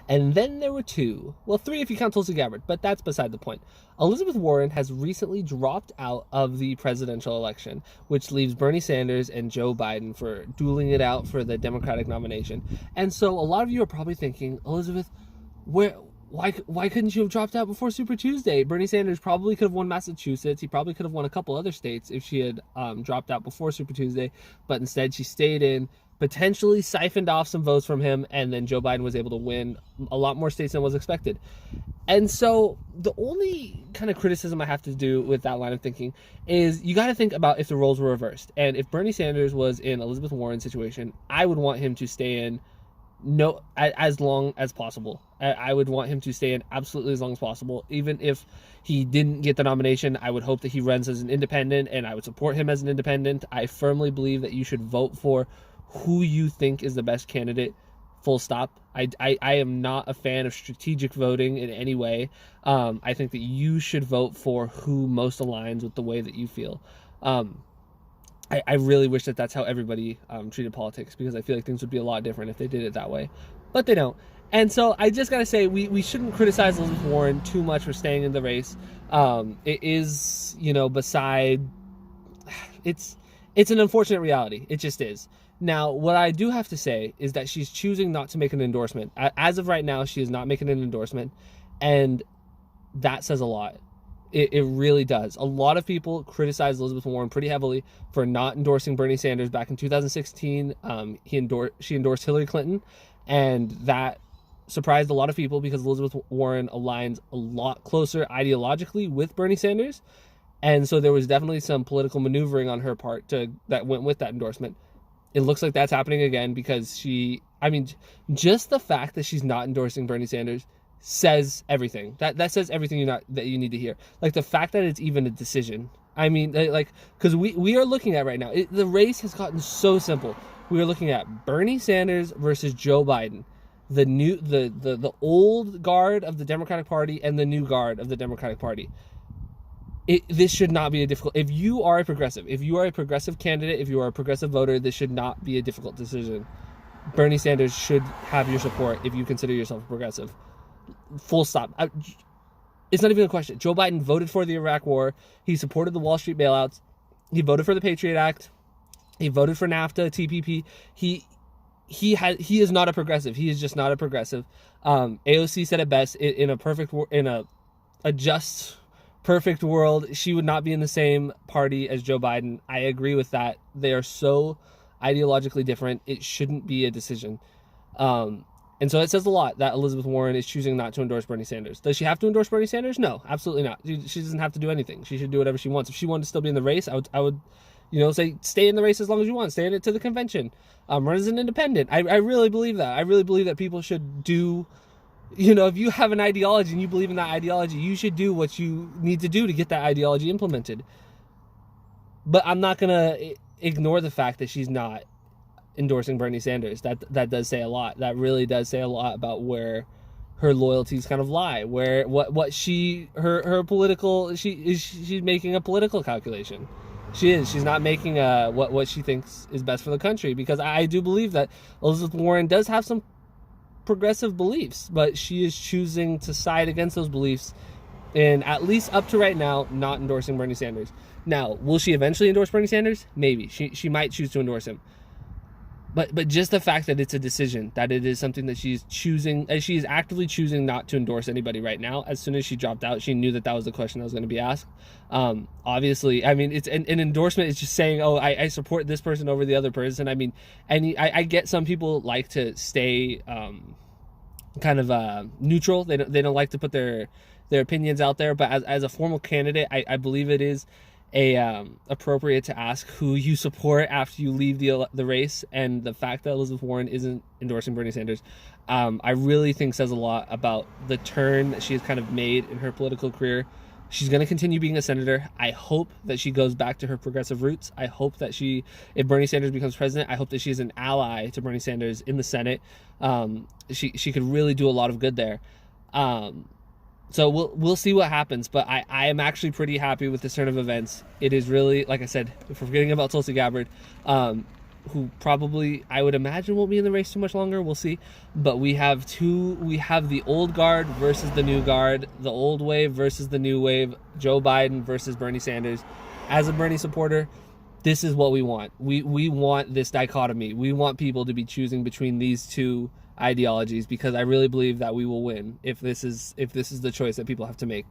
And then there were two, well, three if you count Tulsi Gabbard, but that's beside the point. Elizabeth Warren has recently dropped out of the presidential election, which leaves Bernie Sanders and Joe Biden for dueling it out for the Democratic nomination. And so a lot of you are probably thinking, Elizabeth, why couldn't you have dropped out before Super Tuesday? Bernie Sanders probably could have won Massachusetts. He probably could have won a couple other states if she had dropped out before Super Tuesday, but instead she stayed in, potentially siphoned off some votes from him, and then Joe Biden was able to win a lot more states than was expected. And so the only kind of criticism I have to do with that line of thinking is you got to think about if the roles were reversed. And if Bernie Sanders was in Elizabeth Warren's situation, I would want him to stay in as long as possible. I would want him to stay in absolutely as long as possible. Even if he didn't get the nomination, I would hope that he runs as an independent, and I would support him as an independent. I firmly believe that you should vote for who you think is the best candidate, full stop. I am not a fan of strategic voting in any way. I think that you should vote for who most aligns with the way that you feel. I really wish that that's how everybody treated politics, because I feel like things would be a lot different if they did it that way, but they don't. And so I just gotta say, we shouldn't criticize Elizabeth Warren too much for staying in the race. It is, it's an unfortunate reality. It just is. Now, what I do have to say is that she's choosing not to make an endorsement. As of right now, she is not making an endorsement, and that says a lot. It really does. A lot of people criticize Elizabeth Warren pretty heavily for not endorsing Bernie Sanders back in 2016. She endorsed Hillary Clinton, and that surprised a lot of people because Elizabeth Warren aligns a lot closer ideologically with Bernie Sanders, and so there was definitely some political maneuvering on her part that went with that endorsement. It looks like that's happening again because just the fact that she's not endorsing Bernie Sanders says everything. That says everything that you need to hear. Like the fact that it's even a decision. Because we are looking at right now, the race has gotten so simple. We are looking at Bernie Sanders versus Joe Biden, the old guard of the Democratic Party and the new guard of the Democratic Party. This should not be a difficult. If you are a progressive candidate, if you are a progressive voter, this should not be a difficult decision. Bernie Sanders should have your support if you consider yourself a progressive. Full stop. It's not even a question. Joe Biden voted for the Iraq War. He supported the Wall Street bailouts. He voted for the Patriot Act. He voted for NAFTA, TPP. He is not a progressive. He is just not a progressive. AOC said it best. In a just perfect world, she would not be in the same party as Joe Biden. I agree with that. They are so ideologically different. It shouldn't be a decision. And so it says a lot that Elizabeth Warren is choosing not to endorse Bernie Sanders. Does she have to endorse Bernie Sanders? No, absolutely not. She doesn't have to do anything. She should do whatever she wants. If she wanted to still be in the race, I would say stay in the race as long as you want. Stay in it to the convention. Run as an independent. I really believe that. I really believe that people should do, if you have an ideology and you believe in that ideology, you should do what you need to do to get that ideology implemented. But I'm not going to ignore the fact that she's not endorsing Bernie Sanders. That does say a lot. That really does say a lot about where her loyalties kind of lie. Where her political she's making a political calculation. She's not making what she thinks is best for the country, because I do believe that Elizabeth Warren does have some progressive beliefs, but she is choosing to side against those beliefs, and at least up to right now, not endorsing Bernie Sanders. Now, will she eventually endorse Bernie Sanders? Maybe. She might choose to endorse him. But just the fact that it's a decision, that it is something that she's choosing, she is actively choosing not to endorse anybody right now. As soon as she dropped out, she knew that was the question that was going to be asked. Obviously, it's an endorsement. It's just saying, oh, I support this person over the other person. I get some people like to stay kind of neutral. They don't like to put their opinions out there. But as a formal candidate, I believe it is appropriate to ask who you support after you leave the race. And the fact that Elizabeth Warren isn't endorsing Bernie Sanders, I really think says a lot about the turn that she has kind of made in her political career. She's going to continue being a senator. I hope that she goes back to her progressive roots. I hope that if Bernie Sanders becomes president, I hope that she is an ally to Bernie Sanders in the Senate. She could really do a lot of good there. So we'll see what happens, but I am actually pretty happy with this turn of events. It is really, like I said, if we're forgetting about Tulsi Gabbard, who probably, I would imagine, won't be in the race too much longer. We'll see. But we have the old guard versus the new guard, the old wave versus the new wave, Joe Biden versus Bernie Sanders. As a Bernie supporter, this is what we want. We want this dichotomy. We want people to be choosing between these two ideologies, because I really believe that we will win if this is the choice that people have to make.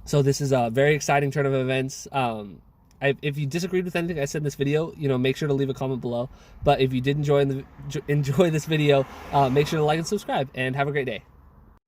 So this is a very exciting turn of events. If you disagreed with anything I said in this video, make sure to leave a comment below. But if you did enjoy this video, make sure to like and subscribe, and have a great day.